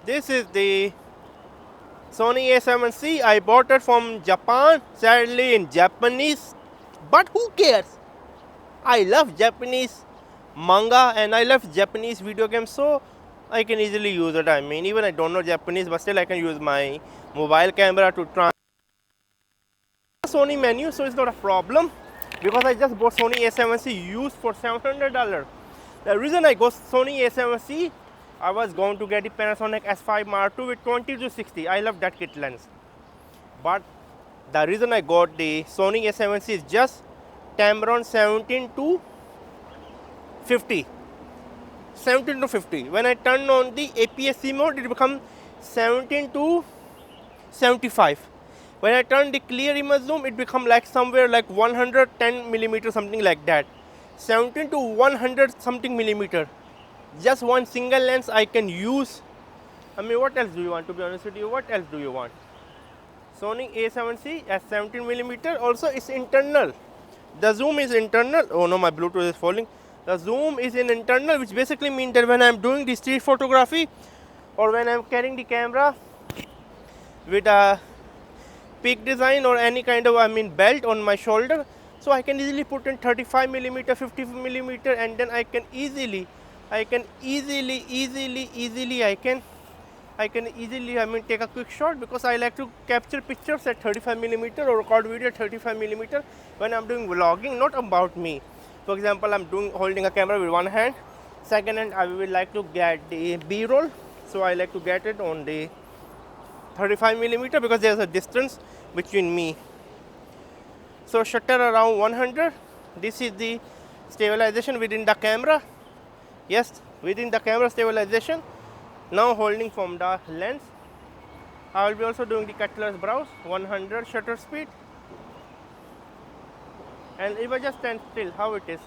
This is the Sony A7C. I bought it from Japan, sadly in Japanese, but who cares? I love Japanese manga and I love Japanese video games, so I can easily use it. I mean, even I don't know Japanese, but still I can use my mobile camera to transfer Sony menu, so it's not a problem because I just bought Sony A7C used for $700. The reason I got Sony A7C, I was going to get the Panasonic S5 Mark II with 20 to 60. I love that kit lens. But the reason I got the Sony A7C is just Tamron 17 to 50. 17 to 50. When I turn on the APS-C mode, it becomes 17 to 75. When I turn the clear image zoom, it becomes like somewhere like 110 millimeter, something like that. 17 to 100 something millimeter. Just one single lens I can use. I mean, what else do you want, to be honest with you? What else do you want? Sony A7C at 17 millimeter. Also, it's internal. The zoom is internal. Oh no, my Bluetooth is falling. The zoom is in internal, which basically means that when I'm doing the street photography or when I'm carrying the camera with a peak design or any kind of belt on my shoulder, so I can easily put in 35 millimeter, 50 millimeter, and then I can easily take a quick shot, because I like to capture pictures at 35 millimeter or record video at 35 millimeter when I'm doing vlogging, not about me. For example, I'm holding a camera with one hand. Second hand, I will like to get the B-roll, so I like to get it on the 35 millimeter because there's a distance between me. So shutter around 100. This is the stabilization within the camera. Yes, within the camera stabilization. Now holding from the lens. I will be also doing the cutlass browse, 100 shutter speed. And if I just stand still, how it is?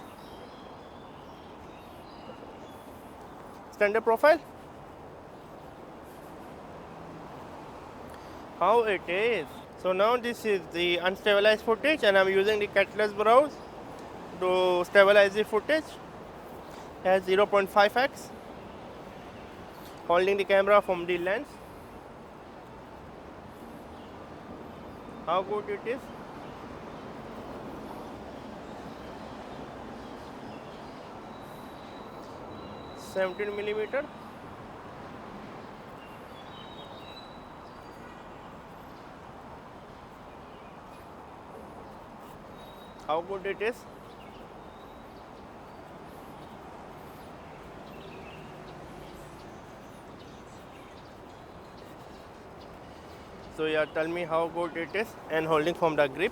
Standard profile. How it is. So now this is the unstabilized footage, and I'm using the cutlass browse to stabilize the footage. It has 0.5x. Holding the camera from the lens. How good it is. $17 millimeter. How good it is. So yeah, tell me how good it is. And holding from the grip.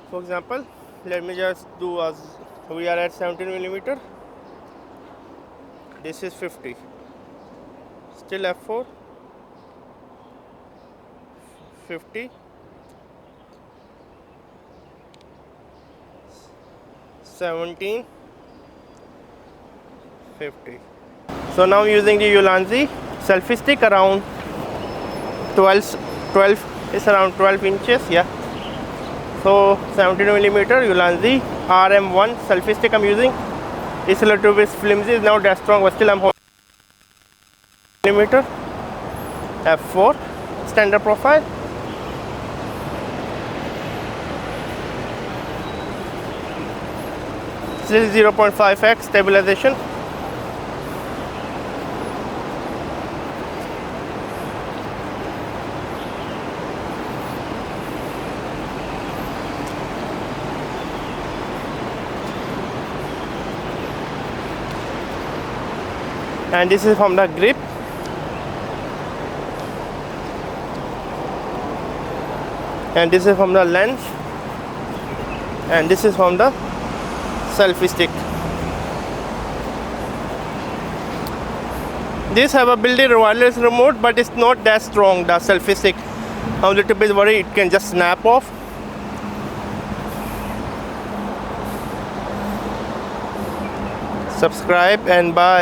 For example, let me just do as we are at 17 millimeter. This is 50. Still f4. 50. 17. 50. So now using the BIONZ selfie stick around 12 is around 12 inches. Yeah. So 17 millimeter BIONZ RM1 selfie stick I'm using. It's a little bit flimsy, it's not that strong, but still I'm holding millimeter. F4 standard profile. This is 0.5x stabilization. And this is from the grip. And this is from the lens. And this is from the selfie stick. This have a built-in wireless remote, but it's not that strong. The selfie stick, I'm a little bit worried it can just snap off. Subscribe and bye.